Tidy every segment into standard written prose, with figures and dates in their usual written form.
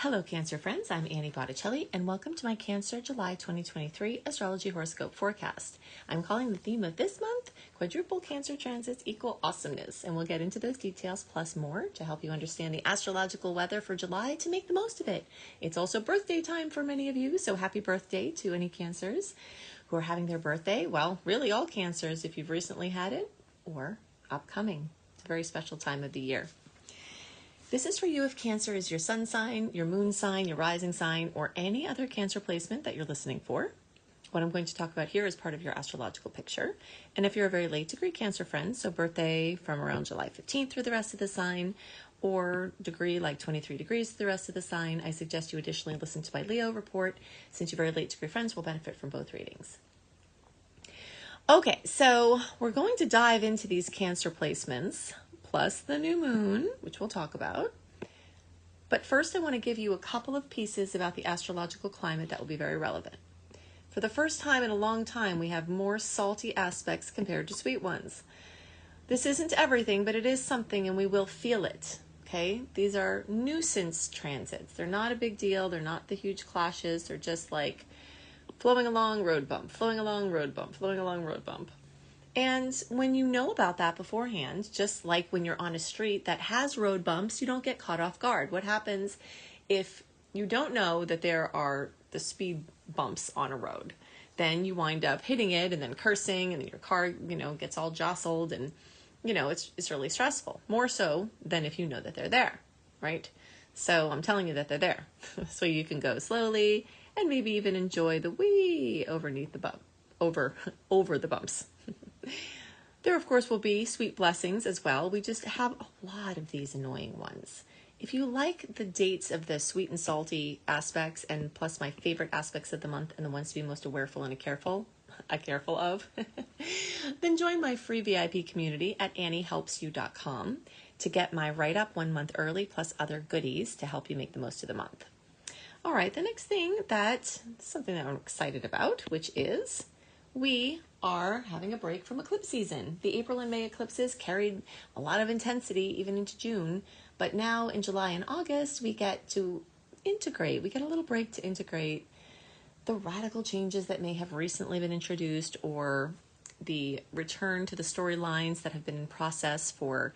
Hello Cancer friends, I'm Annie Botticelli and welcome to my Cancer July 2023 Astrology Horoscope forecast. I'm calling the theme of this month, Quadruple Cancer Transits Equal Awesomeness, and we'll get into those details plus more to help you understand the astrological weather for July to make the most of it. It's also birthday time for many of you, so happy birthday to any Cancers who are having their birthday. Well, really all Cancers if you've recently had it or upcoming. It's a very special time of the year. This is for you if Cancer is your sun sign, your moon sign, your rising sign, or any other Cancer placement that you're listening for. What I'm going to talk about here is part of your astrological picture. And if you're a very late degree Cancer friend, so birthday from around July 15th through the rest of the sign, or degree like 23 degrees through the rest of the sign, I suggest you additionally listen to my Leo report, since your very late degree friends will benefit from both readings. Okay, so we're going to dive into these Cancer placements, plus the new moon, which we'll talk about. But first I want to give you a couple of pieces about the astrological climate that will be very relevant. For the first time in a long time, we have more salty aspects compared to sweet ones. This isn't everything, but it is something and we will feel it, okay? These are nuisance transits. They're not a big deal. They're not the huge clashes. They're just like flowing along, road bump, flowing along, road bump, flowing along, road bump. And when you know about that beforehand, just like when you're on a street that has road bumps, you don't get caught off guard. What happens if you don't know that there are the speed bumps on a road? Then you wind up hitting it and then cursing, and your car, gets all jostled, and, it's really stressful. More so than if you know that they're there, right? So I'm telling you that they're there. So you can go slowly and maybe even enjoy the wee underneath the bump, over the bumps. There, of course, will be sweet blessings as well. We just have a lot of these annoying ones. If you like the dates of the sweet and salty aspects, and plus my favorite aspects of the month and the ones to be most awareful and careful of, then join my free VIP community at anniehelpsyou.com to get my write-up 1 month early, plus other goodies to help you make the most of the month. All right, the next thing something that I'm excited about, which is we are having a break from eclipse season. The April and May eclipses carried a lot of intensity even into June, but now in July and August, we get to integrate. We get a little break to integrate the radical changes that may have recently been introduced, or the return to the storylines that have been in process for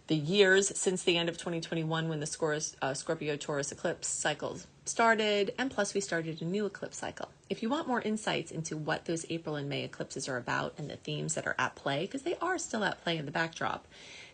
the years since the end of 2021 when the Scorpio-Taurus eclipse cycles started, and plus we started a new eclipse cycle. If you want more insights into what those April and May eclipses are about and the themes that are at play, because they are still at play in the backdrop,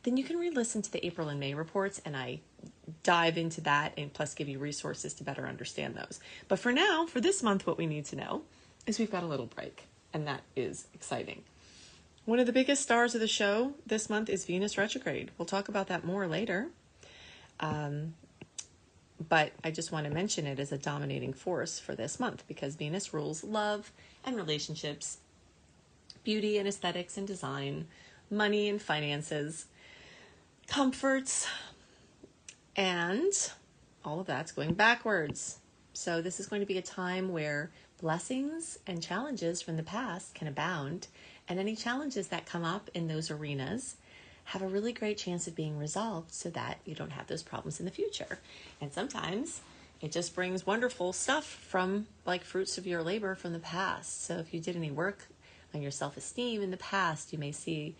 then you can re-listen to the April and May reports, and I dive into that and plus give you resources to better understand those. But for now, for this month, what we need to know is we've got a little break, and that is exciting. One of the biggest stars of the show this month is Venus retrograde. We'll talk about that more later. But I just want to mention it as a dominating force for this month because Venus rules love and relationships, beauty and aesthetics and design, money and finances, comforts, and all of that's going backwards. So this is going to be a time where blessings and challenges from the past can abound, and any challenges that come up in those arenas have a really great chance of being resolved so that you don't have those problems in the future. And sometimes it just brings wonderful stuff from like fruits of your labor from the past. So if you did any work on your self-esteem in the past, you may see,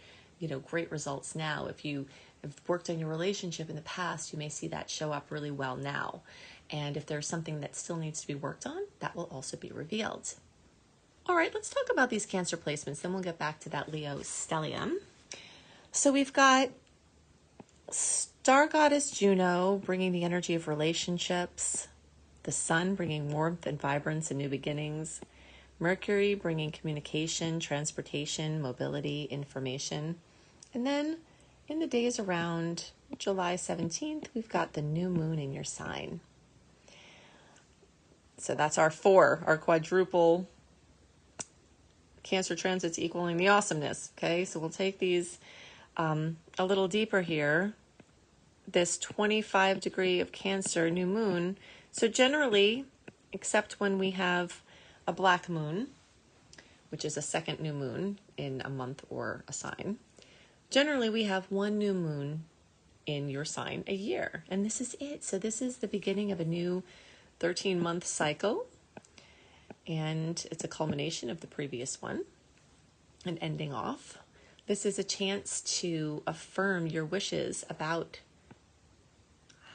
great results now. If you have worked on your relationship in the past, you may see that show up really well now. And if there's something that still needs to be worked on, that will also be revealed. All right, let's talk about these Cancer placements, then we'll get back to that Leo stellium. So we've got Star Goddess Juno bringing the energy of relationships, the Sun bringing warmth and vibrance and new beginnings, Mercury bringing communication, transportation, mobility, information. And then in the days around July 17th, we've got the new moon in your sign. So that's our quadruple Cancer transits equaling the awesomeness. Okay, so we'll take these a little deeper here. This 25 degree of Cancer new moon. So generally, except when we have a black moon, which is a second new moon in a month or a sign, generally we have one new moon in your sign a year. And this is it. So this is the beginning of a new 13-month cycle. And it's a culmination of the previous one, and ending off. This is a chance to affirm your wishes about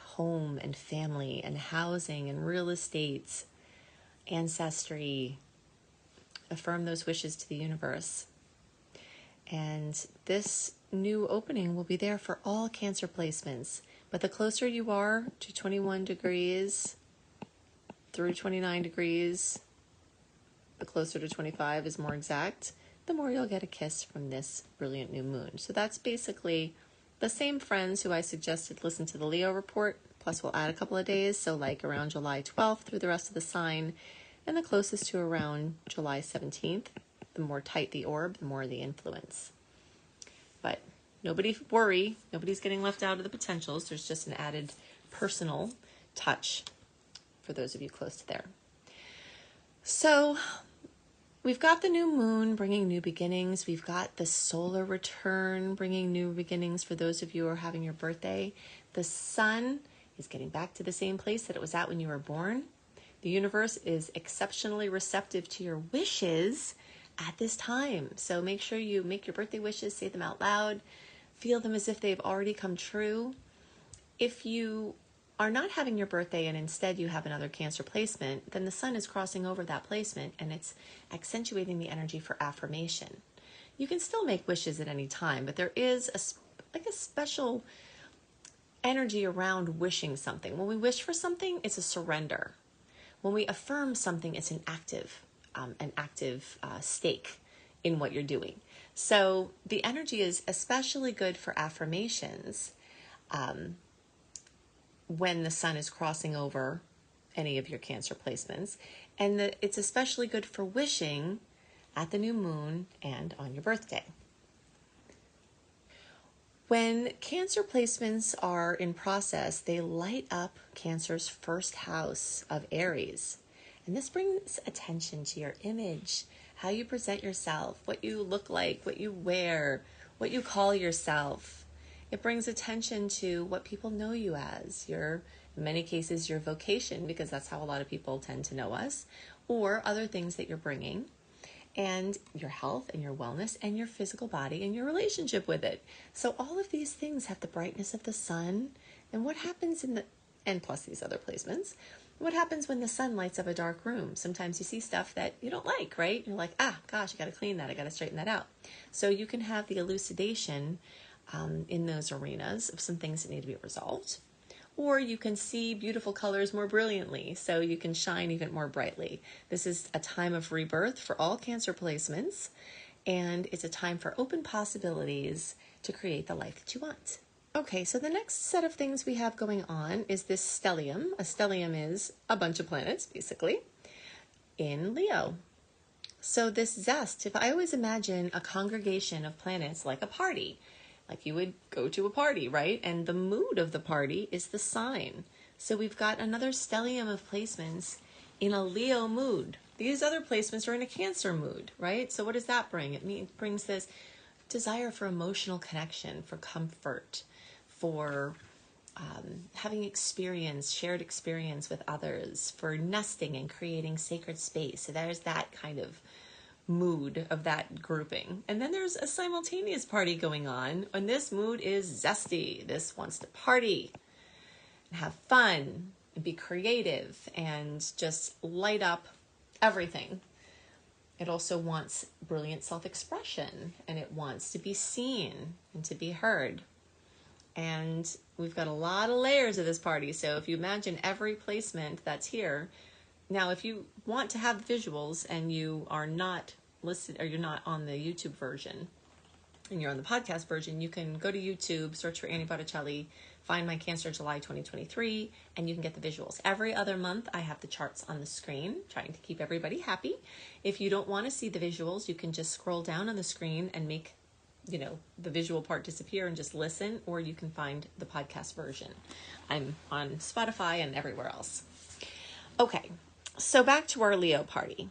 home and family and housing and real estate, ancestry. Affirm those wishes to the universe. And this new opening will be there for all Cancer placements. But the closer you are to 21 degrees through 29 degrees, the closer to 25 is more exact, the more you'll get a kiss from this brilliant new moon. So that's basically the same friends who I suggested listen to the Leo report, plus we'll add a couple of days, so like around July 12th through the rest of the sign, and the closest to around July 17th. The more tight the orb, the more the influence. But nobody worry, nobody's getting left out of the potentials. There's just an added personal touch for those of you close to there. So we've got the new moon bringing new beginnings. We've got the solar return bringing new beginnings for those of you who are having your birthday. The sun is getting back to the same place that it was at when you were born. The universe is exceptionally receptive to your wishes at this time. So make sure you make your birthday wishes, say them out loud, feel them as if they've already come true. If you are not having your birthday and instead you have another Cancer placement, then the sun is crossing over that placement and it's accentuating the energy for affirmation. You can still make wishes at any time, but there is a special energy around wishing something. When we wish for something, it's a surrender. When we affirm something, it's an active stake in what you're doing. So the energy is especially good for affirmations when the sun is crossing over any of your Cancer placements. And it's especially good for wishing at the new moon and on your birthday. When Cancer placements are in process, they light up Cancer's first house of Aries. And this brings attention to your image, how you present yourself, what you look like, what you wear, what you call yourself. It brings attention to what people know you as, in many cases, your vocation, because that's how a lot of people tend to know us, or other things that you're bringing, and your health and your wellness and your physical body and your relationship with it. So all of these things have the brightness of the sun. And what happens and plus these other placements, what happens when the sun lights up a dark room? Sometimes you see stuff that you don't like, right? You're like, gosh, I got to clean that. I got to straighten that out. So you can have the elucidation in those arenas of some things that need to be resolved. Or you can see beautiful colors more brilliantly, so you can shine even more brightly. This is a time of rebirth for all Cancer placements, and it's a time for open possibilities to create the life that you want. Okay, so the next set of things we have going on is this stellium. A stellium is a bunch of planets, basically, in Leo. So this zest, if I always imagine a congregation of planets like a party, like you would go to a party, right? And the mood of the party is the sign. So we've got another stellium of placements in a Leo mood. These other placements are in a Cancer mood, right? So what does that bring? It brings this desire for emotional connection, for comfort, for having shared experience with others, for nesting and creating sacred space. So there's that kind of mood of that grouping. And then there's a simultaneous party going on, and this mood is zesty. This wants to party and have fun and be creative and just light up everything. It also wants brilliant self-expression, and it wants to be seen and to be heard. And we've got a lot of layers of this party. So if you imagine every placement that's here, now, if you want to have visuals and you are not listed, or you're not on the YouTube version and you're on the podcast version, you can go to YouTube, search for Annie Botticelli, find my Cancer July 2023, and you can get the visuals. Every other month, I have the charts on the screen, trying to keep everybody happy. If you don't want to see the visuals, you can just scroll down on the screen and make, the visual part disappear and just listen, or you can find the podcast version. I'm on Spotify and everywhere else. Okay. So back to our Leo party.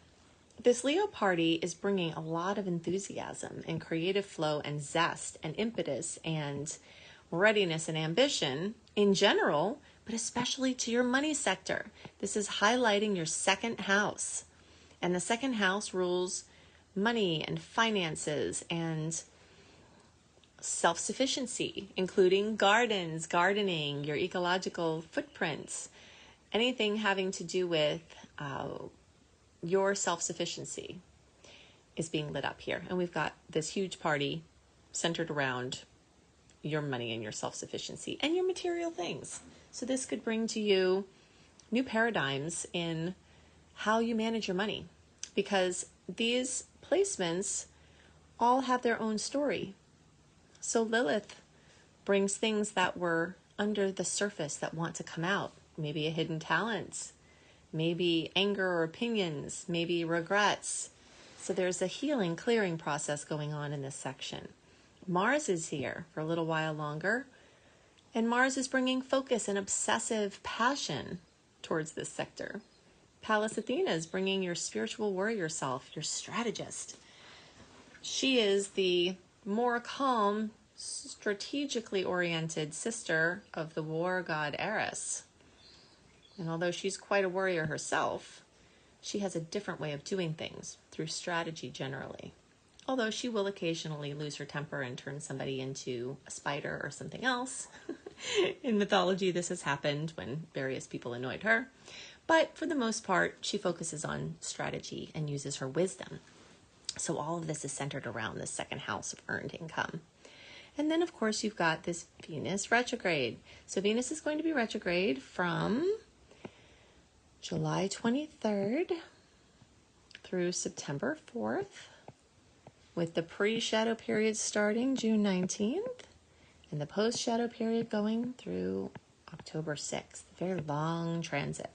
This Leo party is bringing a lot of enthusiasm and creative flow and zest and impetus and readiness and ambition in general, but especially to your money sector. This is highlighting your second house. And the second house rules money and finances and self-sufficiency, including gardens, gardening, your ecological footprints, anything having to do with your self-sufficiency is being lit up here. And we've got this huge party centered around your money and your self-sufficiency and your material things. So this could bring to you new paradigms in how you manage your money, because these placements all have their own story. So Lilith brings things that were under the surface that want to come out. Maybe a hidden talent, maybe anger or opinions, maybe regrets. So there's a healing, clearing process going on in this section. Mars is here for a little while longer, and Mars is bringing focus and obsessive passion towards this sector. Pallas Athena is bringing your spiritual warrior self, your strategist. She is the more calm, strategically oriented sister of the war god Eris. And although she's quite a warrior herself, she has a different way of doing things through strategy generally. Although she will occasionally lose her temper and turn somebody into a spider or something else. In mythology, this has happened when various people annoyed her. But for the most part, she focuses on strategy and uses her wisdom. So all of this is centered around the second house of earned income. And then, of course, you've got this Venus retrograde. So Venus is going to be retrograde from July 23rd through September 4th, with the pre-shadow period starting June 19th and the post-shadow period going through October 6th. Very long transit.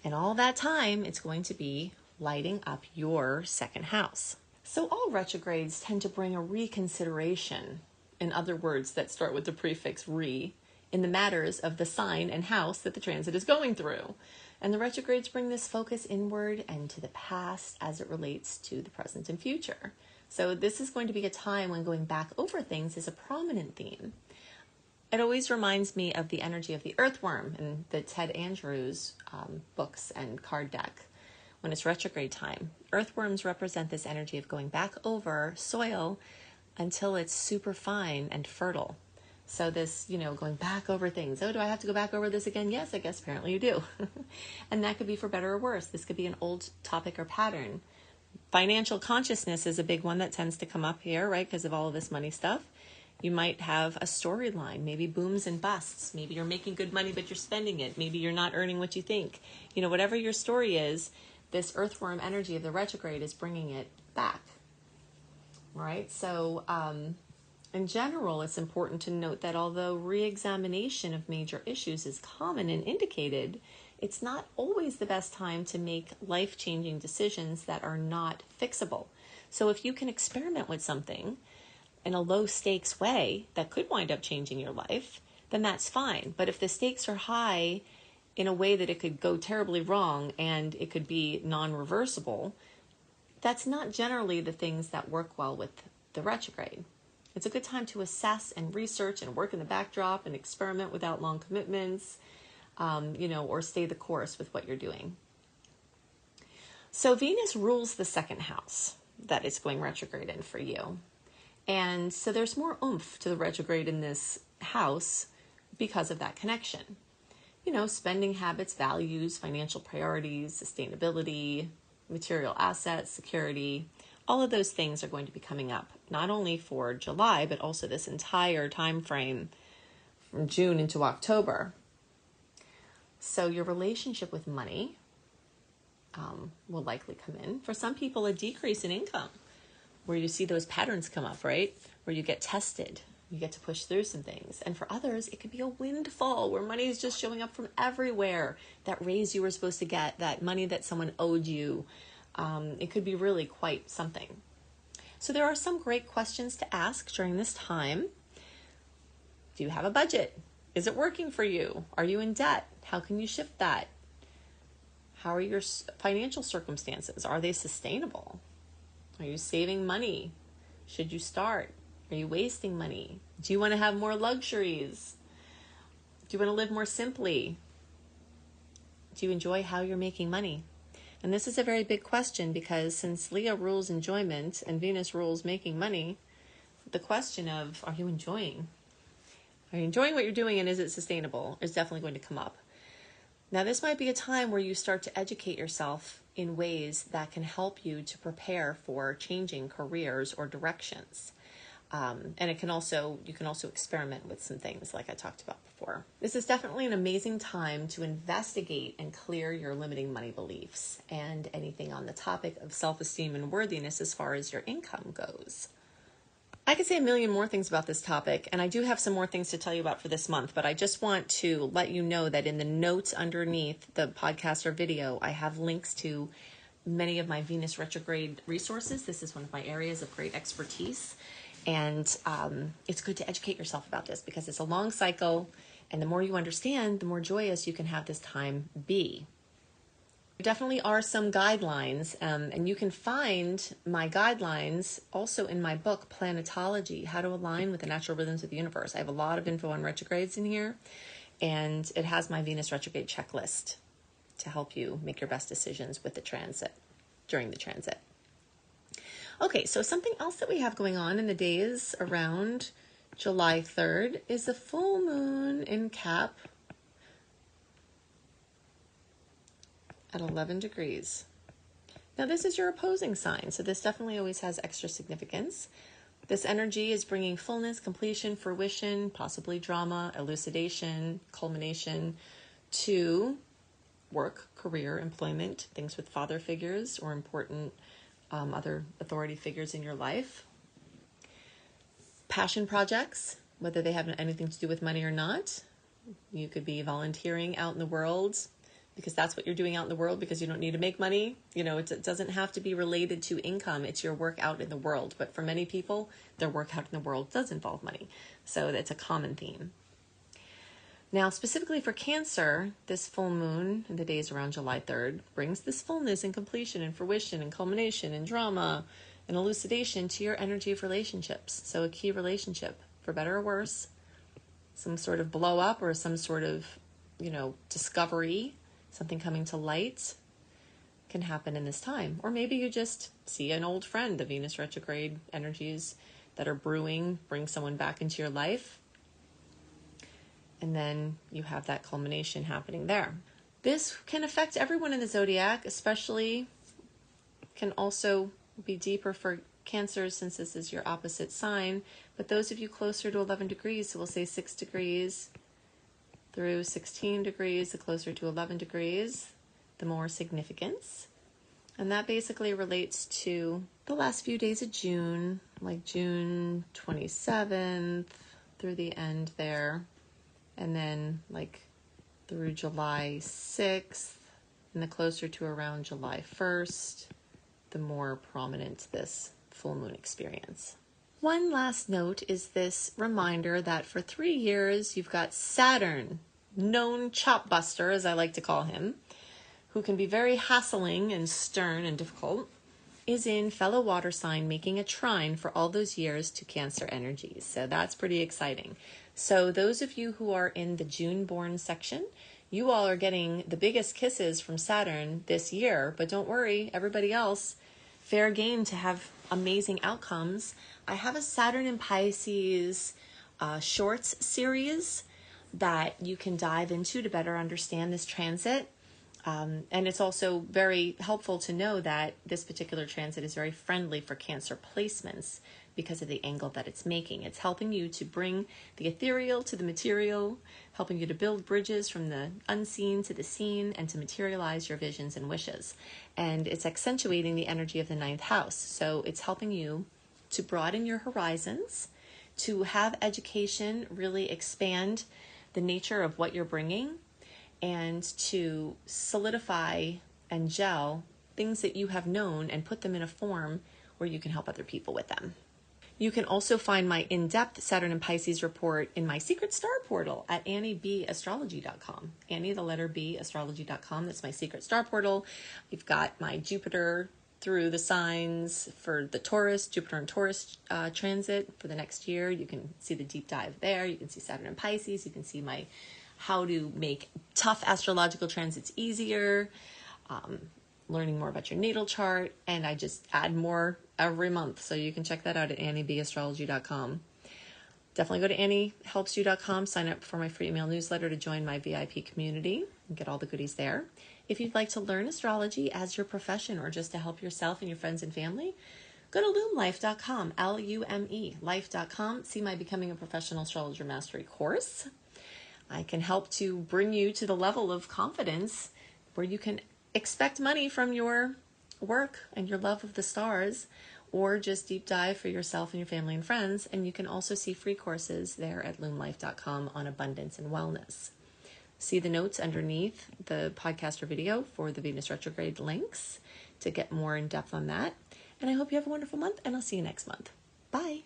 And all that time, it's going to be lighting up your second house. So all retrogrades tend to bring a reconsideration, in other words that start with the prefix re, in the matters of the sign and house that the transit is going through. And the retrogrades bring this focus inward and to the past as it relates to the present and future. So this is going to be a time when going back over things is a prominent theme. It always reminds me of the energy of the earthworm in the Ted Andrews books and card deck. When it's retrograde time, earthworms represent this energy of going back over soil until it's super fine and fertile. So this, going back over things. Oh, do I have to go back over this again? Yes, I guess apparently you do. And that could be for better or worse. This could be an old topic or pattern. Financial consciousness is a big one that tends to come up here, right? Because of all of this money stuff. You might have a storyline, maybe booms and busts. Maybe you're making good money, but you're spending it. Maybe you're not earning what you think. Whatever your story is, this earthworm energy of the retrograde is bringing it back. Right? So, in general, it's important to note that although re-examination of major issues is common and indicated, it's not always the best time to make life-changing decisions that are not fixable. So if you can experiment with something in a low-stakes way that could wind up changing your life, then that's fine. But if the stakes are high in a way that it could go terribly wrong and it could be non-reversible, that's not generally the things that work well with the retrograde. It's a good time to assess and research and work in the backdrop and experiment without long commitments, or stay the course with what you're doing. So Venus rules the second house that it's going retrograde in for you. And so there's more oomph to the retrograde in this house because of that connection. Spending habits, values, financial priorities, sustainability, material assets, security, all of those things are going to be coming up, not only for July, but also this entire time frame from June into October. So your relationship with money will likely come in. For some people, a decrease in income, where you see those patterns come up, right? Where you get tested, you get to push through some things. And for others, it could be a windfall where money is just showing up from everywhere. That raise you were supposed to get, that money that someone owed you. It could be really quite something. So there are some great questions to ask during this time. Do you have a budget? Is it working for you? Are you in debt? How can you shift that? How are your financial circumstances? Are they sustainable? Are you saving money? Should you start? Are you wasting money? Do you want to have more luxuries? Do you want to live more simply? Do you enjoy how you're making money? And this is a very big question, because since Leo rules enjoyment and Venus rules making money, the question of, are you enjoying? Are you enjoying what you're doing, and is it sustainable, is definitely going to come up. Now, this might be a time where you start to educate yourself in ways that can help you to prepare for changing careers or directions. And you can also experiment with some things like I talked about before. This is definitely an amazing time to investigate and clear your limiting money beliefs and anything on the topic of self-esteem and worthiness as far as your income goes. I could say a million more things about this topic, and I do have some more things to tell you about for this month, but I just want to let you know that in the notes underneath the podcast or video, I have links to many of my Venus retrograde resources. This is one of my areas of great expertise. And it's good to educate yourself about this, because it's a long cycle, and the more you understand, the more joyous you can have this time be. There definitely are some guidelines, and you can find my guidelines also in my book, Planetology, How to Align with the Natural Rhythms of the Universe. I have a lot of info on retrogrades in here, and it has my Venus retrograde checklist to help you make your best decisions with the transit, during the transit. Okay, so something else that we have going on in the days around July 3rd is a full moon in Cap at 11 degrees. Now, this is your opposing sign, so this definitely always has extra significance. This energy is bringing fullness, completion, fruition, possibly drama, elucidation, culmination to work, career, employment, things with father figures or important other authority figures in your life. Passion projects, whether they have anything to do with money or not. You could be volunteering out in the world because that's what you're doing out in the world, because you don't need to make money. You know, it doesn't have to be related to income. It's your work out in the world. But for many people, their work out in the world does involve money. So that's a common theme. Now, specifically for Cancer, this full moon in the days around July 3rd brings this fullness and completion and fruition and culmination and drama and elucidation to your energy of relationships. So a key relationship, for better or worse, some sort of blow up or some sort of, discovery, something coming to light can happen in this time. Or maybe you just see an old friend. The Venus retrograde energies that are brewing bring someone back into your life. And then you have that culmination happening there. This can affect everyone in the zodiac, especially can also be deeper for Cancer since this is your opposite sign. But those of you closer to 11 degrees, so we'll say 6 degrees through 16 degrees, the closer to 11 degrees, the more significance. And that basically relates to the last few days of June, like June 27th through the end there. And then like through July 6th, and the closer to around July 1st, the more prominent this full moon experience. One last note is this reminder that for 3 years, you've got Saturn, known chop buster, as I like to call him, who can be very hassling and stern and difficult, is in fellow water sign making a trine for all those years to Cancer energies. So that's pretty exciting. So those of you who are in the June born section, you all are getting the biggest kisses from Saturn this year, but don't worry, everybody else, fair game to have amazing outcomes. I have a Saturn in Pisces shorts series that you can dive into to better understand this transit. And it's also very helpful to know that this particular transit is very friendly for Cancer placements because of the angle that it's making. It's helping you to bring the ethereal to the material, helping you to build bridges from the unseen to the seen, and to materialize your visions and wishes. And it's accentuating the energy of the 9th house. So it's helping you to broaden your horizons, to have education really expand the nature of what you're bringing, and to solidify and gel things that you have known and put them in a form where you can help other people with them. You can also find my in-depth Saturn and Pisces report in my secret star portal at AnnieBAstrology.com. Annie, the letter B, astrology.com. That's my secret star portal. You've got my Jupiter through the signs for the Taurus, Jupiter and Taurus transit for the next year. You can see the deep dive there. You can see Saturn and Pisces. You can see my how to make tough astrological transits easier, learning more about your natal chart, and I just add more every month. So you can check that out at AnnieBAstrology.com. Definitely go to AnnieHelpsYou.com, sign up for my free email newsletter to join my VIP community and get all the goodies there. If you'd like to learn astrology as your profession or just to help yourself and your friends and family, go to LumeLife.com, Lume, life.com. See my Becoming a Professional Astrologer Mastery Course. I can help to bring you to the level of confidence where you can expect money from your work and your love of the stars, or just deep dive for yourself and your family and friends. And you can also see free courses there at LumeLife.com on abundance and wellness. See the notes underneath the podcast or video for the Venus retrograde links to get more in depth on that. And I hope you have a wonderful month, and I'll see you next month. Bye.